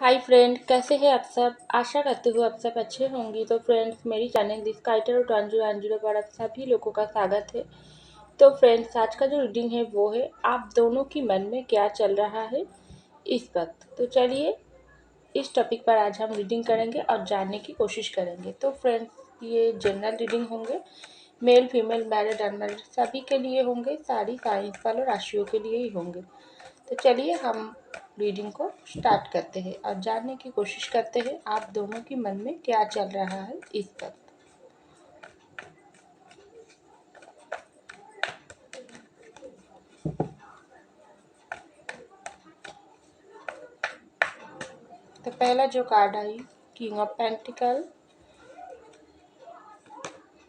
Hi friend, कैसे हैं आप सब। आशा करती हूँ आप सब अच्छे होंगे। तो फ्रेंड्स, मेरी चैनल दिस काइटर और 101 पर आप सभी लोगों का स्वागत है। तो फ्रेंड्स, आज का जो रीडिंग है वो है आप दोनों की मन में क्या चल रहा है इस वक्त। तो चलिए इस टॉपिक पर आज हम रीडिंग करेंगे और जानने की कोशिश करेंगे। तो फ्रेंड्स, ये जनरल रीडिंग होंगे, मेल फीमेल मैरिड अनमैरिड सभी के लिए होंगे, सारी साइंस वालों राशियों के लिए ही होंगे। तो चलिए हम रीडिंग को स्टार्ट करते हैं और जानने की कोशिश करते हैं आप दोनों की मन में क्या चल रहा है इस वक्त। तो पहला जो कार्ड आई, king of pentacle,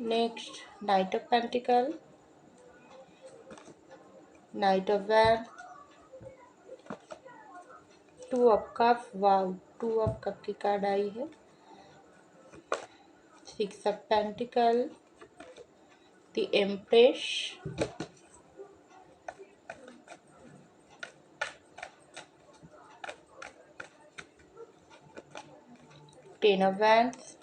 next knight of pentacle, knight of wand, two of cup. Wow, two of cup की कार्ड आई है। Six of pentacle, the empress, ten of wands,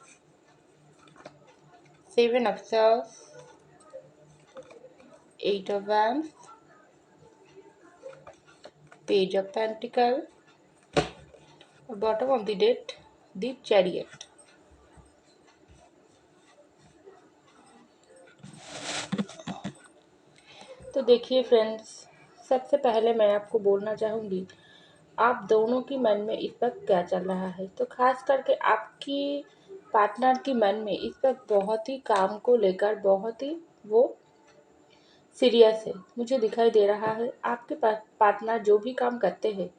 seven of swords, eight of wands, page of pentacle, bottom of the deck, the chariot. तो देखिए friends, सबसे पहले मैं आपको बोलना चाहूँगी आप दोनों की मन में इस वक्त क्या चल रहा है। तो खास करके आपकी पार्टनर की मन में इस वक्त बहुत ही काम को लेकर बहुत ही वो सीरियस है। मुझे दिखाई दे रहा है आपके पार्टनर जो भी काम करते हैं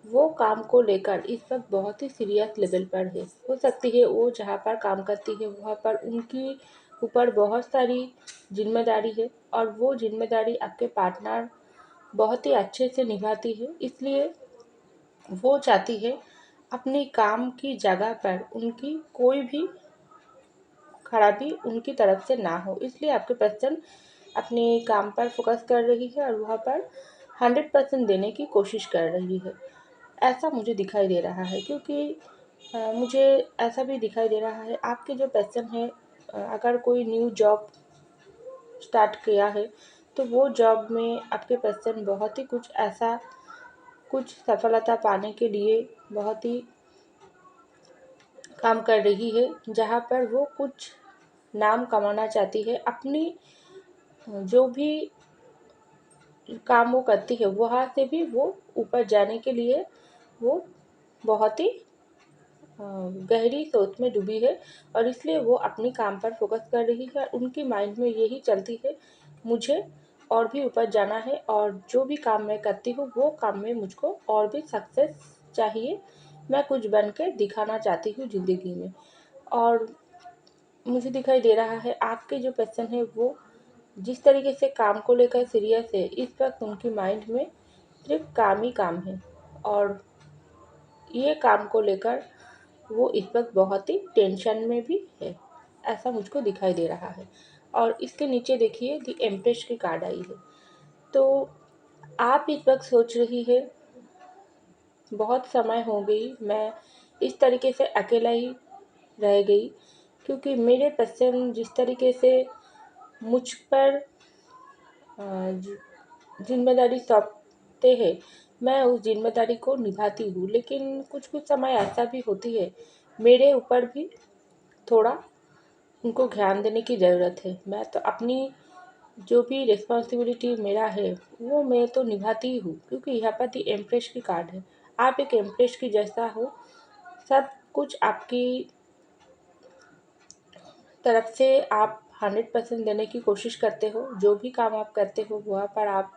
वो काम को लेकर इस वक्त बहुत ही सीरियस लेवल पर है। हो सकती है वो जहाँ पर काम करती है वहाँ पर उनकी ऊपर बहुत सारी जिम्मेदारी है और वो जिम्मेदारी आपके पार्टनर बहुत ही अच्छे से निभाती है। इसलिए वो चाहती है अपने काम की जगह पर उनकी कोई भी खराबी उनकी तरफ से ना हो। इसलिए आपके पर्सन अपने काम पर फोकस कर रही है और वहाँ पर 100% देने की कोशिश कर रही है। ऐसा मुझे दिखाई दे रहा है क्योंकि मुझे ऐसा भी दिखाई दे रहा है आपके जो पर्सन है, अगर कोई न्यू जॉब स्टार्ट किया है तो वो जॉब में आपके पर्सन बहुत ही कुछ ऐसा कुछ सफलता पाने के लिए बहुत ही काम कर रही है जहाँ पर वो कुछ नाम कमाना चाहती है। अपनी जो भी काम वो करती है वहाँ से भी वो ऊपर जाने के लिए वो बहुत ही गहरी सोच में डूबी है और इसलिए वो अपनी काम पर फोकस कर रही है। उनकी माइंड में यही चलती है मुझे और भी ऊपर जाना है और जो भी काम मैं करती हूँ वो काम में मुझको और भी सक्सेस चाहिए। मैं कुछ बन के दिखाना चाहती हूँ ज़िंदगी में। और मुझे दिखाई दे रहा है आपके जो पर्सन है वो जिस तरीके से काम को लेकर सीरियस है इस वक्त उनकी माइंड में सिर्फ काम ही काम है और ये काम को लेकर वो इस वक्त बहुत ही टेंशन में भी है। ऐसा मुझको दिखाई दे रहा है। और इसके नीचे देखिए दी एम्प्रेस की कार्ड आई है। तो आप इस वक्त सोच रही है बहुत समय हो गई मैं इस तरीके से अकेला ही रह गई क्योंकि मेरे पर्सन जिस तरीके से मुझ पर जिम्मेदारी सौंपते हैं मैं उस जिम्मेदारी को निभाती हूँ, लेकिन कुछ कुछ समय ऐसा भी होती है मेरे ऊपर भी थोड़ा उनको ध्यान देने की ज़रूरत है। मैं तो अपनी जो भी रिस्पॉन्सिबिलिटी मेरा है वो मैं तो निभाती ही हूँ क्योंकि यहाँ पर दी एम्प्रेस की कार्ड है। आप एक एम्प्रेस की जैसा हो, सब कुछ आपकी तरफ से आप 100% देने की कोशिश करते हो। जो भी काम आप करते हो वहाँ पर आप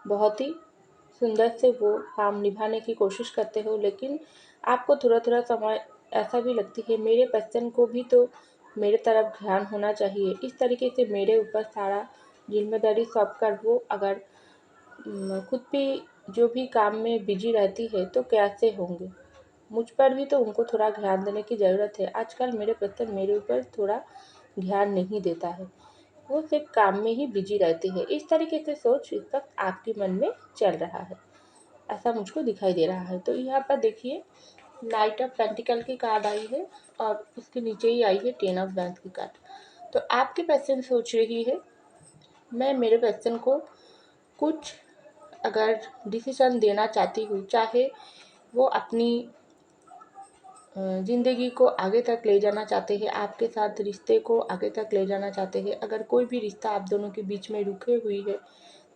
बहुत ही सुंदर से वो काम निभाने की कोशिश करते हो, लेकिन आपको थोड़ा थोड़ा समय ऐसा भी लगती है मेरे पर्सन को भी तो मेरे तरफ ध्यान होना चाहिए। इस तरीके से मेरे ऊपर सारा जिम्मेदारी सौंप कर वो अगर खुद भी जो भी काम में बिजी रहती है तो कैसे होंगे। मुझ पर भी तो उनको थोड़ा ध्यान देने की ज़रूरत है। आजकल मेरे पर्सन मेरे ऊपर थोड़ा ध्यान नहीं देता है, वो सिर्फ काम में ही बिजी रहती है। इस तरीके से सोच इस वक्त आपके मन में चल रहा है, ऐसा मुझको दिखाई दे रहा है। तो यहाँ पर देखिए नाइट ऑफ पेंटिकल की कार्ड आई है और उसके नीचे ही आई है 10 ऑफ वैंस की कार्ड। तो आपकी पर्सन सोच रही है, मैं मेरे पर्सन को कुछ अगर डिसीजन देना चाहती हूँ, चाहे वो अपनी ज़िंदगी को आगे तक ले जाना चाहते हैं, आपके साथ रिश्ते को आगे तक ले जाना चाहते हैं। अगर कोई भी रिश्ता आप दोनों के बीच में रुके हुई है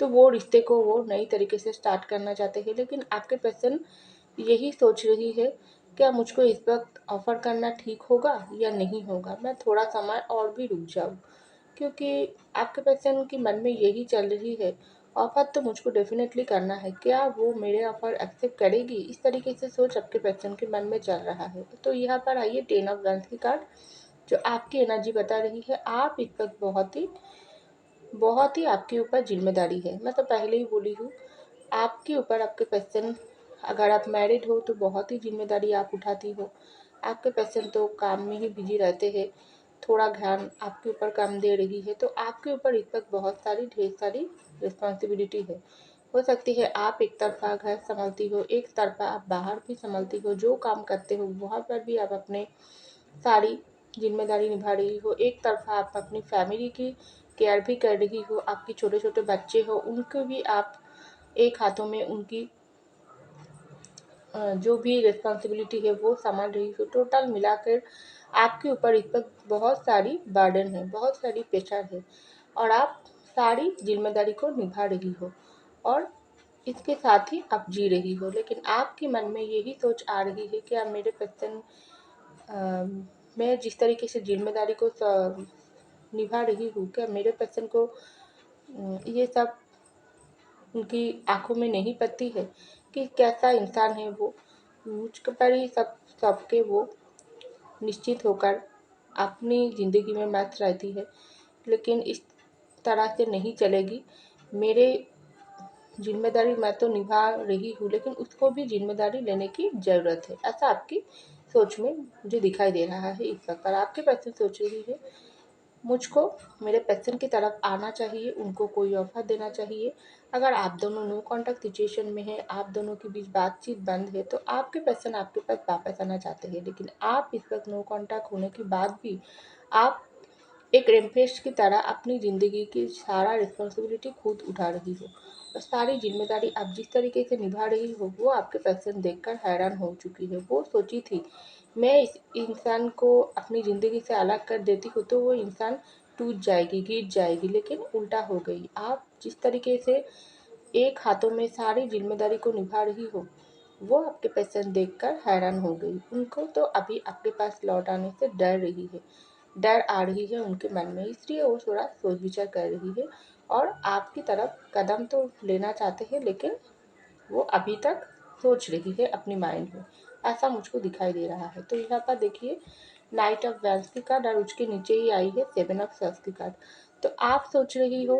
तो वो रिश्ते को वो नई तरीके से स्टार्ट करना चाहते हैं। लेकिन आपके पर्सन यही सोच रही है, क्या मुझको इस वक्त ऑफ़र करना ठीक होगा या नहीं होगा, मैं थोड़ा समय और भी रुक जाऊँ। क्योंकि आपके पर्सन के मन में यही चल रही है, ऑफ़र तो मुझको डेफ़िनेटली करना है, क्या वो मेरे ऑफ़र एक्सेप्ट करेगी? इस तरीके से सोच आपके पर्सन के मन में चल रहा है। तो यहाँ पर आइए 10 ऑफ वैंस की कार्ड, जो आपकी एनर्जी बता रही है, आप इस वक्त बहुत ही आपके ऊपर ज़िम्मेदारी है। मैं तो पहले ही बोली हूँ, आपके ऊपर आपके पर्सन, अगर आप मैरिड हो तो बहुत ही ज़िम्मेदारी आप उठाती हो। आपके पर्सन तो काम में ही बिजी रहते हैं, थोड़ा ध्यान आपके ऊपर कम दे रही है। तो आपके ऊपर इस वक्त बहुत सारी ढेर सारी रिस्पॉन्सिबिलिटी है। हो सकती है आप एक तरफा घर संभालती हो, एक तरफा आप बाहर भी संभालती हो, जो काम करते हो वहाँ पर भी आप अपने सारी जिम्मेदारी निभा रही हो। एक तरफा आप अपनी फैमिली की केयर भी कर रही हो, आपके छोटे छोटे बच्चे हो उनको भी आप एक हाथों में उनकी जो भी रिस्पॉन्सिबिलिटी है वो संभाल रही हो। टोटल मिलाकर आपके ऊपर इस वक्त बहुत सारी बर्डन है, बहुत सारी प्रेशर है और आप सारी जिम्मेदारी को निभा रही हो और इसके साथ ही आप जी रही हो। लेकिन आपके मन में यही सोच आ रही है कि अब मेरे पर्सन, मैं जिस तरीके से जिम्मेदारी को निभा रही हूँ, क्या मेरे पर्सन को ये सब उनकी आंखों में नहीं पड़ती है कि कैसा इंसान है वो। मुझ पर ही सबके वो निश्चित होकर अपनी ज़िंदगी में मस्त रहती है। लेकिन इस तरह से नहीं चलेगी। मेरे ज़िम्मेदारी मैं तो निभा रही हूँ, लेकिन उसको भी ज़िम्मेदारी लेने की ज़रूरत है। ऐसा आपकी सोच में मुझे दिखाई दे रहा है इस वक्त। और आपके पर्सन सोच रही है, मुझको मेरे पर्सन की तरफ आना चाहिए, उनको कोई ऑफ़र देना चाहिए। अगर आप दोनों नो कॉन्टैक्ट सिचुएशन में हैं, आप दोनों के बीच बातचीत बंद है, तो आपके पर्सन आपके पास वापस आना चाहते हैं। लेकिन आप इस वक्त नो कॉन्टैक्ट होने के बाद भी आप एक रेम्पेस्ट की तरह अपनी ज़िंदगी की सारा रिस्पॉन्सिबिलिटी खुद उठा रही हो और सारी जिम्मेदारी आप जिस तरीके से निभा रही हो वो आपके पर्सन देखकर हैरान हो चुकी है। वो सोची थी, मैं इस इंसान को अपनी ज़िंदगी से अलग कर देती हूँ तो वो इंसान टूट जाएगी, गिर जाएगी, लेकिन उल्टा हो गई। आप जिस तरीके से एक हाथों में सारी जिम्मेदारी को निभा रही हो, वो आपके पर्सन देखकर हैरान हो गई। उनको तो अभी आपके पास लौट आने से डर रही है, डर आ रही है उनके मन में, इसलिए वो थोड़ा सोच विचार कर रही है और आपकी तरफ कदम तो लेना चाहते हैं, लेकिन वो अभी तक सोच रही है अपनी माइंड में। ऐसा मुझको दिखाई दे रहा है। तो यहाँ पर देखिए, नाइट ऑफ वैंस की कार्ड और उसके नीचे ही आई है 7 ऑफ सॉर्ड्स की कार्ड। तो आप सोच रही हो,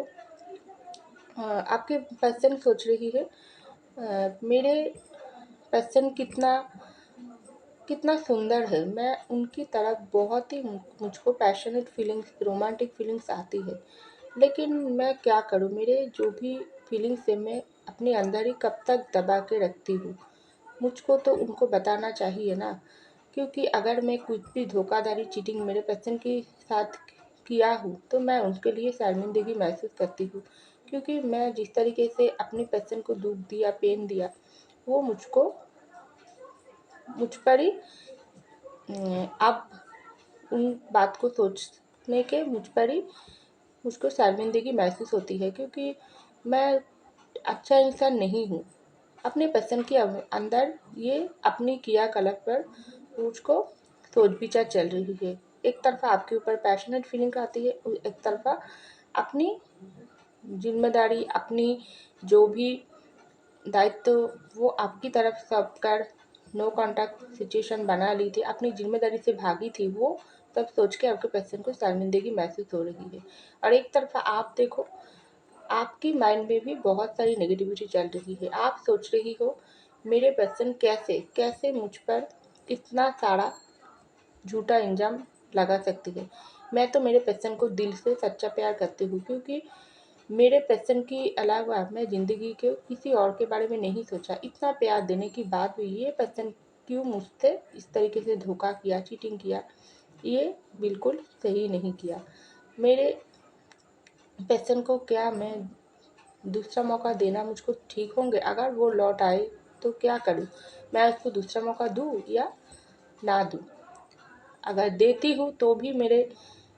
आपके पर्सन सोच रही है, मेरे पर्सन कितना कितना सुंदर है, मैं उनकी तरफ बहुत ही मुझको पैशनेट फीलिंग्स, रोमांटिक फीलिंग्स आती है। लेकिन मैं क्या करूँ, मेरे जो भी फीलिंग्स है मैं अपने अंदर ही कब तक दबा के रखती हूँ। मुझको तो उनको बताना चाहिए ना, क्योंकि अगर मैं कुछ भी धोखाधड़ी, चीटिंग मेरे पर्सन के साथ किया हूँ तो मैं उनके लिए शर्मिंदगी महसूस करती हूँ। क्योंकि मैं जिस तरीके से अपने पर्सन को दुख दिया, पेन दिया, वो मुझ पर ही अब उन बात को सोचने के मुझ पर ही मुझको शर्मिंदगी महसूस होती है, क्योंकि मैं अच्छा इंसान नहीं हूँ। अपने पसंद के अंदर ये अपनी क्रियाकलाप पर मुझको सोच विचार चल रही है। एक तरफा आपके ऊपर पैशनेट फीलिंग आती है, एक तरफा अपनी जिम्मेदारी, अपनी जो भी दायित्व वो आपकी तरफ सब कर नो कॉन्टैक्ट सिचुएशन बना ली थी, अपनी जिम्मेदारी से भागी थी, वो सब सोच के आपके पर्सन को शर्मिंदगी महसूस हो रही है। और एक तरफा आप देखो, आपकी माइंड में भी बहुत सारी नेगेटिविटी चल रही है। आप सोच रही हो, मेरे पर्सन कैसे कैसे मुझ पर इतना सारा झूठा इल्ज़ाम लगा सकती है। मैं तो मेरे पर्सन को दिल से सच्चा प्यार करती हूँ, क्योंकि मेरे पैशन के अलावा मैं ज़िंदगी के किसी और के बारे में नहीं सोचा। इतना प्यार देने के बाद भी ये पैशन क्यों मुझसे इस तरीके से धोखा किया, चीटिंग किया, ये बिल्कुल सही नहीं किया। मेरे पर्सन को क्या मैं दूसरा मौका देना मुझको ठीक होंगे? अगर वो लौट आए तो क्या करूँ? मैं उसको दूसरा मौका दूँ या ना दूँ? अगर देती हूँ तो भी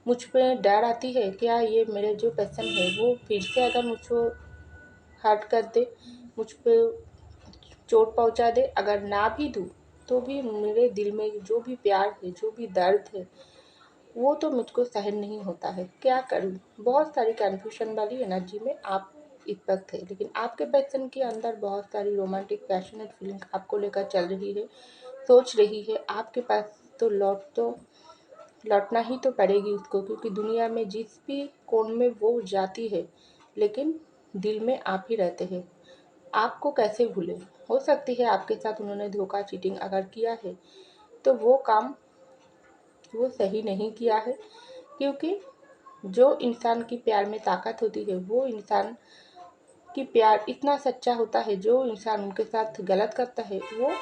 मुझ पे डर आती है, क्या ये मेरे जो पर्सन है वो फिर से अगर मुझको हर्ट कर दे, मुझ पे चोट पहुँचा दे? अगर ना भी दूँ तो भी मेरे दिल में जो भी प्यार है, जो भी दर्द है, वो तो मुझको सहन नहीं होता है। क्या करूँ? बहुत सारी कन्फ्यूज़न वाली एनर्जी में आप इस वक़्त है, लेकिन आपके पर्सन के अंदर बहुत सारी रोमांटिक पैशनेट फीलिंग आपको लेकर चल रही है, सोच रही है आपके पास तो लौटना ही तो पड़ेगी उसको, क्योंकि दुनिया में जिस भी कोण में वो जाती है, लेकिन दिल में आप ही रहते हैं। आपको कैसे भूले? हो सकती है आपके साथ उन्होंने धोखा, चीटिंग अगर किया है, तो वो काम वो सही नहीं किया है, क्योंकि जो इंसान की प्यार में ताकत होती है, वो इंसान की प्यार इतना सच्चा होता है। जो इंसान उनके साथ गलत करता है, वो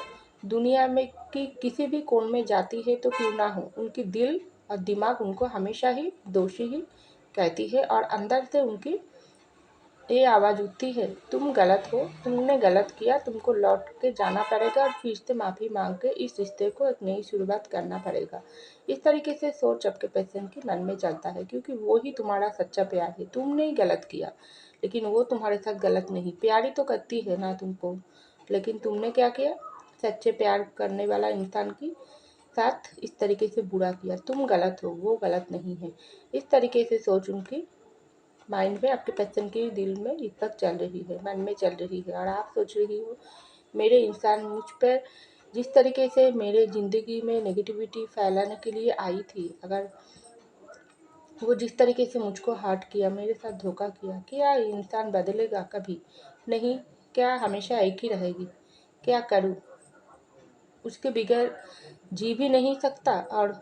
दुनिया में की किसी भी कोण में जाती है तो क्यों ना हो, उनकी दिल और दिमाग उनको हमेशा ही दोषी ही कहती है, और अंदर से उनकी ये आवाज़ उठती है, तुम गलत हो, तुमने गलत किया, तुमको लौट के जाना पड़ेगा और फिर से माफ़ी मांग के इस रिश्ते को एक नई शुरुआत करना पड़ेगा। इस तरीके से सोच आपके पेशेंट के मन में चलता है, क्योंकि वो ही तुम्हारा सच्चा प्यार है। तुमने ही गलत किया, लेकिन वो तुम्हारे साथ गलत नहीं, प्यार ही तो करती है ना तुमको, लेकिन तुमने क्या किया? सच्चे प्यार करने वाला इंसान की साथ इस तरीके से बुरा किया। तुम गलत हो, वो गलत नहीं है। इस तरीके से सोच उनकी माइंड में, आपके पर्सन के दिल में इस वक्त चल रही है, मन में चल रही है, और आप सोच रही हो मेरे इंसान मुझ पर जिस तरीके से मेरे ज़िंदगी में नेगेटिविटी फैलाने के लिए आई थी, अगर वो जिस तरीके से मुझको हर्ट किया, मेरे साथ धोखा किया, क्या ये इंसान बदलेगा कभी? नहीं। क्या हमेशा एक ही रहेगी? क्या करूँ? उसके बगैर जी भी नहीं सकता और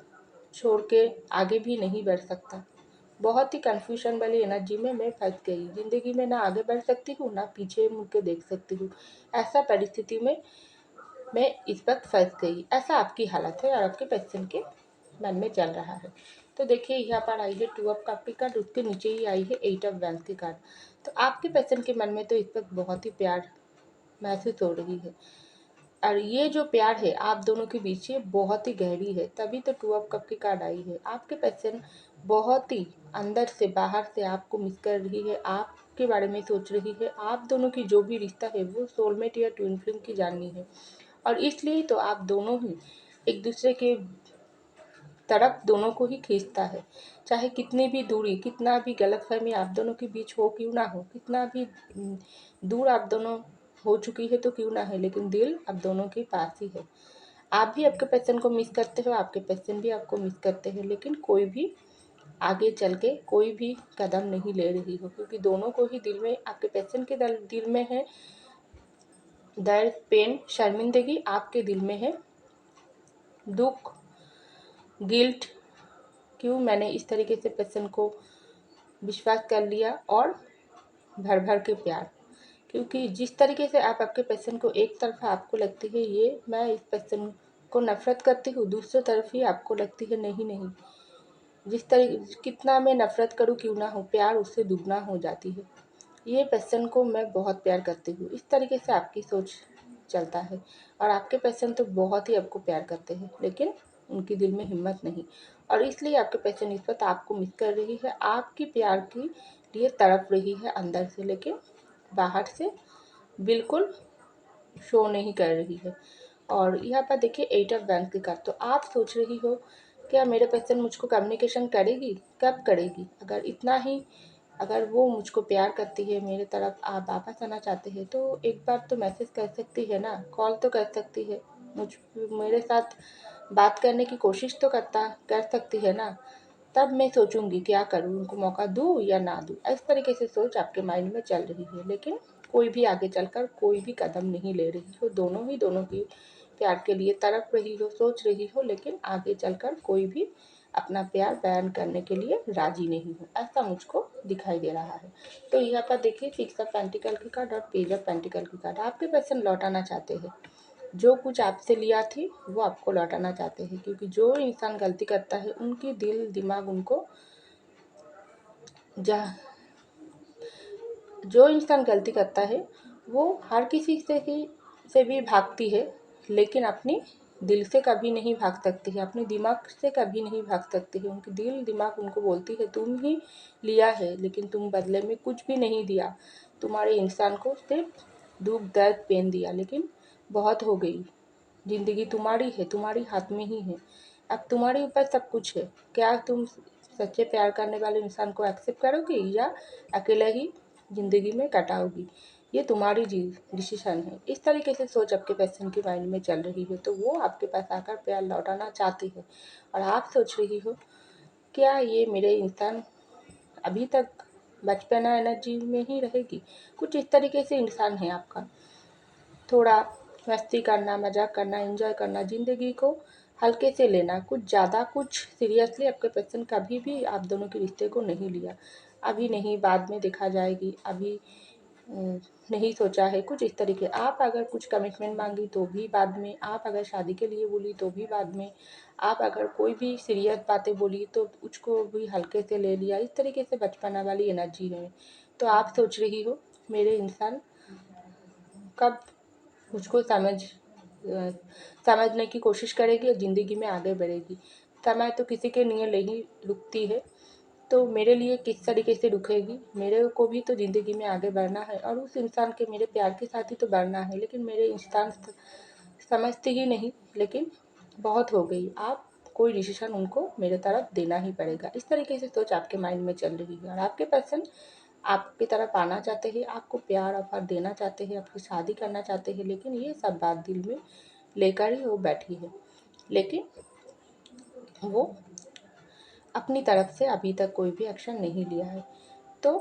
छोड़ के आगे भी नहीं बढ़ सकता। बहुत ही कन्फ्यूजन वाली एनर्जी में मैं फंस गई। ज़िंदगी में ना आगे बढ़ सकती हूँ, ना पीछे मुड़ के देख सकती हूँ। ऐसा परिस्थिति में मैं इस वक्त फंस गई। ऐसा आपकी हालत है और आपके पर्सन के मन में चल रहा है। तो देखिए, यहाँ पर आई है 2 ऑफ कप की कार्ड, उसके नीचे ही आई है 8 ऑफ वैंस की कार्ड। तो आपके पर्सन के मन में तो इस वक्त बहुत ही प्यार महसूस हो रही है, और ये जो प्यार है आप दोनों के बीच ये बहुत ही गहरी है, तभी तो 2 ऑफ कप की कार्ड आई है। आपके पर्सन बहुत ही अंदर से बाहर से आपको मिस कर रही है, आपके बारे में सोच रही है। आप दोनों की जो भी रिश्ता है वो सोलमेट या ट्विन फ्लेम की जानी है, और इसलिए तो आप दोनों ही एक दूसरे के तरफ दोनों को ही खींचता है। चाहे कितनी भी दूरी, कितना भी गलतफहमी आप दोनों के बीच हो क्यों ना हो, कितना भी दूर आप दोनों हो चुकी है तो क्यों ना है, लेकिन दिल अब दोनों के पास ही है। आप भी आपके पर्सन को मिस करते हो, आपके पर्सन भी आपको मिस करते हैं, लेकिन कोई भी आगे चल के कोई भी कदम नहीं ले रही हो, क्योंकि दोनों को ही दिल में, आपके पर्सन के दिल में है दर्द, पेन, शर्मिंदगी, आपके दिल में है दुख, गिल्ट, क्यों मैंने इस तरीके से पर्सन को विश्वास कर लिया, और भर भर के प्यार। क्योंकि जिस तरीके से आप आपके पर्सन को एक तरफ आपको लगती है ये मैं इस पर्सन को नफ़रत करती हूँ, दूसरी तरफ ही आपको लगती है नहीं नहीं, जिस तरीके कितना मैं नफ़रत करूँ क्यों ना हो, प्यार उससे दुगना हो जाती है। ये पर्सन को मैं बहुत प्यार करती हूँ, इस तरीके से आपकी सोच चलता है। और आपके पर्सन तो बहुत ही आपको प्यार करते हैं, लेकिन उनके दिल में हिम्मत नहीं, और इसलिए आपके पर्सन इस वक्त आपको मिस कर रही है, आपकी प्यार के लिए तड़प रही है अंदर से, लेकिन बाहर से बिल्कुल शो नहीं कर रही है। और यहाँ पर देखिए 8 ऑफ बैंक की कार्ड, तो आप सोच रही हो क्या मेरे पर्सन मुझको कम्युनिकेशन करेगी? कब करेगी? अगर इतना ही अगर वो मुझको प्यार करती है, मेरे तरफ आप वापस आना चाहते हैं, तो एक बार तो मैसेज कर सकती है ना, कॉल तो कर सकती है, मुझ मेरे साथ बात करने की कोशिश तो कर सकती है ना। तब मैं सोचूंगी क्या करूँ, उनको मौका दूँ या ना दूँ। इस तरीके से सोच आपके माइंड में चल रही है, लेकिन कोई भी आगे चलकर कोई भी कदम नहीं ले रही हो। दोनों की प्यार के लिए तड़प रही हो, सोच रही हो, लेकिन आगे चलकर कोई भी अपना प्यार बयान करने के लिए राजी नहीं हो, ऐसा मुझको दिखाई दे रहा है। तो यहाँ पर देखिए 6 ऑफ पेंटिकल की कार्ड और पेज ऑफ पेंटिकल की कार्ड। आपके पर्सन लौटाना चाहते हैं, जो कुछ आपसे लिया थी वो आपको लौटाना चाहते हैं, क्योंकि जो इंसान गलती करता है उनकी दिल दिमाग उनको जहाँ जो इंसान गलती करता है वो हर किसी से भी भागती है, लेकिन अपनी दिल से कभी नहीं भाग सकती है, अपने दिमाग से कभी नहीं भाग सकती है। उनकी दिल दिमाग उनको बोलती है तुम ही लिया है, लेकिन तुम बदले में कुछ भी नहीं दिया। तुम्हारे इंसान को सिर्फ दुख दर्द पेन दिया, लेकिन बहुत हो गई। ज़िंदगी तुम्हारी है, तुम्हारी हाथ में ही है। अब तुम्हारे ऊपर सब कुछ है। क्या तुम सच्चे प्यार करने वाले इंसान को एक्सेप्ट करोगी या अकेले ही ज़िंदगी में कटाओगी? ये तुम्हारी डिसीजन है। इस तरीके से सोच आपके पर्सन की माइंड में चल रही है, तो वो आपके पास आकर प्यार लौटाना चाहती है। और आप सोच रही हो, क्या ये मेरे इंसान अभी तक बचपना एनर्जी में ही रहेगी? कुछ इस तरीके से इंसान है आपका। थोड़ा मस्ती करना, मजाक करना, एंजॉय करना, ज़िंदगी को हल्के से लेना, कुछ ज़्यादा कुछ सीरियसली आपके पर्सन कभी भी आप दोनों के रिश्ते को नहीं लिया। अभी नहीं, बाद में देखा जाएगी, अभी नहीं सोचा है, कुछ इस तरीके। आप अगर कुछ कमिटमेंट मांगी तो भी बाद में, आप अगर शादी के लिए बोली तो भी बाद में, आप अगर कोई भी सीरियस बातें बोली तो उसको भी हल्के से ले लिया। इस तरीके से बचपना वाली एनर्जी है। तो आप सोच रही हो मेरे इंसान कब मुझको समझने की कोशिश करेगी और ज़िंदगी में आगे बढ़ेगी। समय तो किसी के लिए नहीं रुकती है, तो मेरे लिए किस तरीके से रुकेगी? मेरे को भी तो ज़िंदगी में आगे बढ़ना है और उस इंसान के मेरे प्यार के साथ ही तो बढ़ना है, लेकिन मेरे इंसान समझते ही नहीं। लेकिन बहुत हो गई, आप कोई डिसीजन उनको मेरे तरफ देना ही पड़ेगा। इस तरीके से सोच आपके माइंड में चल रही है और आपके पर्सन आपकी तरफ आना चाहते हैं, आपको प्यार ऑफर देना चाहते हैं, आपकी शादी करना चाहते हैं, लेकिन ये सब बात दिल में लेकर ही वो बैठी है। लेकिन वो अपनी तरफ से अभी तक कोई भी एक्शन नहीं लिया है। तो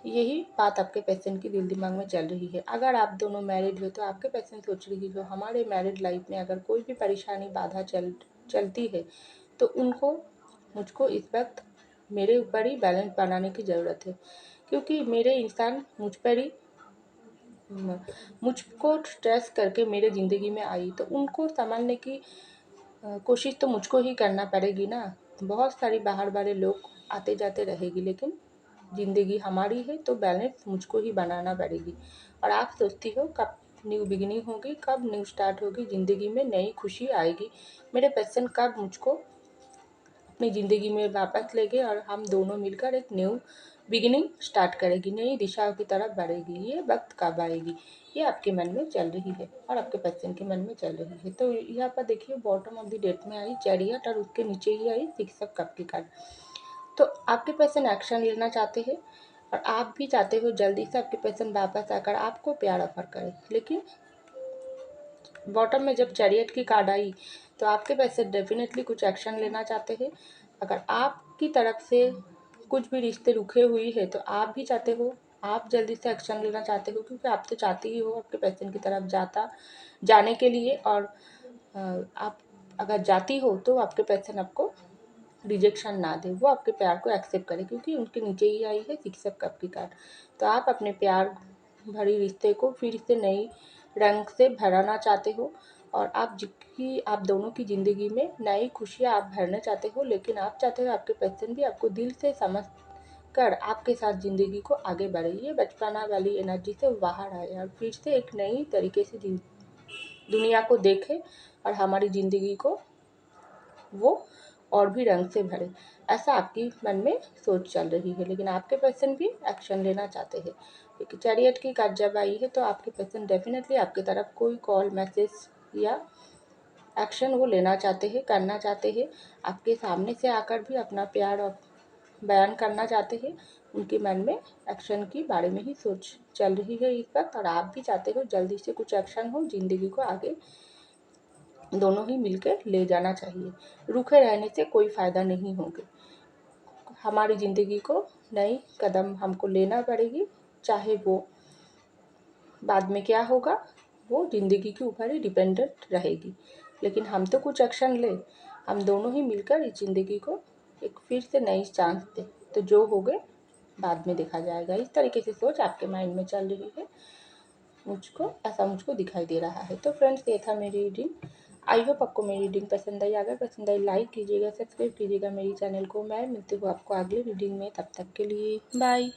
यही बात आपके पेशेंट की दिल दिमाग में चल रही है। अगर आप दोनों मैरिड हो तो आपके पेशेंट सोच रही हो हमारे मैरिड लाइफ में अगर कोई भी परेशानी बाधा चलती है तो उनको मुझको इस वक्त मेरे ऊपर ही बैलेंस बनाने की ज़रूरत है, क्योंकि मेरे इंसान मुझ पर ही मुझको स्ट्रेस करके मेरे ज़िंदगी में आई, तो उनको संभालने की कोशिश तो मुझको ही करना पड़ेगी ना। बहुत सारी बाहर वाले लोग आते जाते रहेगी, लेकिन ज़िंदगी हमारी है तो बैलेंस मुझको ही बनाना पड़ेगी। और आप सोचती हो कब न्यू बिगिनिंग होगी, कब न्यू स्टार्ट होगी, ज़िंदगी में नई खुशी आएगी, मेरे पर्सन कब मुझको अपनी ज़िंदगी में वापस लेके और हम दोनों मिलकर एक न्यू बिगिनिंग स्टार्ट करेगी, नई दिशाओं की तरफ बढ़ेगी। ये वक्त कब आएगी? ये आपके मन में चल रही है और आपके पर्सन के मन में चल रही है। तो यहाँ पर देखिए बॉटम ऑफ द डेट में आई चैरियट और उसके नीचे ही आई 6 ऑफ कप की कार्ड। तो आपके पर्सन एक्शन लेना चाहते हैं और आप भी चाहते हो जल्दी से आपके पर्सन वापस आकर आपको प्यार ऑफर करे, लेकिन बॉटम में जब चैरियट की कार्ड आई तो आपके पैसे डेफिनेटली कुछ एक्शन लेना चाहते हैं। अगर आपकी तरफ से कुछ भी रिश्ते रुके हुई है तो आप भी चाहते हो, आप जल्दी से एक्शन लेना चाहते हो, क्योंकि आप तो चाहते ही हो आपके पैसे की तरफ जाने के लिए। और आप अगर जाती हो तो आपके पैसे आपको रिजेक्शन ना दे, वो आपके प्यार को एक्सेप्ट करे, क्योंकि उनके नीचे ही आई है 6 ऑफ कप की कार्ड। तो आप अपने प्यार भरी रिश्ते को फिर से नई रंग से भराना चाहते हो और आप दोनों की ज़िंदगी में नई खुशियाँ आप भरना चाहते हो, लेकिन आप चाहते हो आपके पर्सन भी आपको दिल से समझ कर आपके साथ ज़िंदगी को आगे बढ़े, ये बचपना वाली एनर्जी से बाहर आए और फिर से एक नई तरीके से दुनिया को देखे और हमारी ज़िंदगी को वो और भी रंग से भरे। ऐसा आपकी मन में सोच चल रही है, लेकिन आपके पर्सन भी एक्शन लेना चाहते हैं, क्योंकि चैरियट की कार्ड जब आई है तो आपके पर्सन डेफिनेटली आपकी तरफ कोई कॉल मैसेज या एक्शन वो लेना चाहते हैं, करना चाहते हैं। आपके सामने से आकर भी अपना प्यार और बयान करना चाहते हैं। उनके मन में एक्शन की बारे में ही सोच चल रही है इस वक्त, और आप भी चाहते हो जल्दी से कुछ एक्शन हो, ज़िंदगी को आगे दोनों ही मिलकर ले जाना चाहिए। रुके रहने से कोई फ़ायदा नहीं होगा। हमारी ज़िंदगी को नई कदम हमको लेना पड़ेगी, चाहे वो बाद में क्या होगा वो ज़िंदगी के ऊपर ही डिपेंडेंट रहेगी, लेकिन हम तो कुछ एक्शन ले, हम दोनों ही मिलकर इस ज़िंदगी को एक फिर से नई चांस दें। तो जो हो गए बाद में देखा जाएगा। इस तरीके से सोच आपके माइंड में चल रही है। मुझको दिखाई दे रहा है। तो फ्रेंड्स, ये था मेरी रीडिंग। आई होप आपको मेरी रीडिंग पसंद आई। अगर पसंद आई, लाइक कीजिएगा, सब्सक्राइब कीजिएगा मेरी चैनल को। मैं मिलती हूँ आपको अगले रीडिंग में। तब तक के लिए बाय।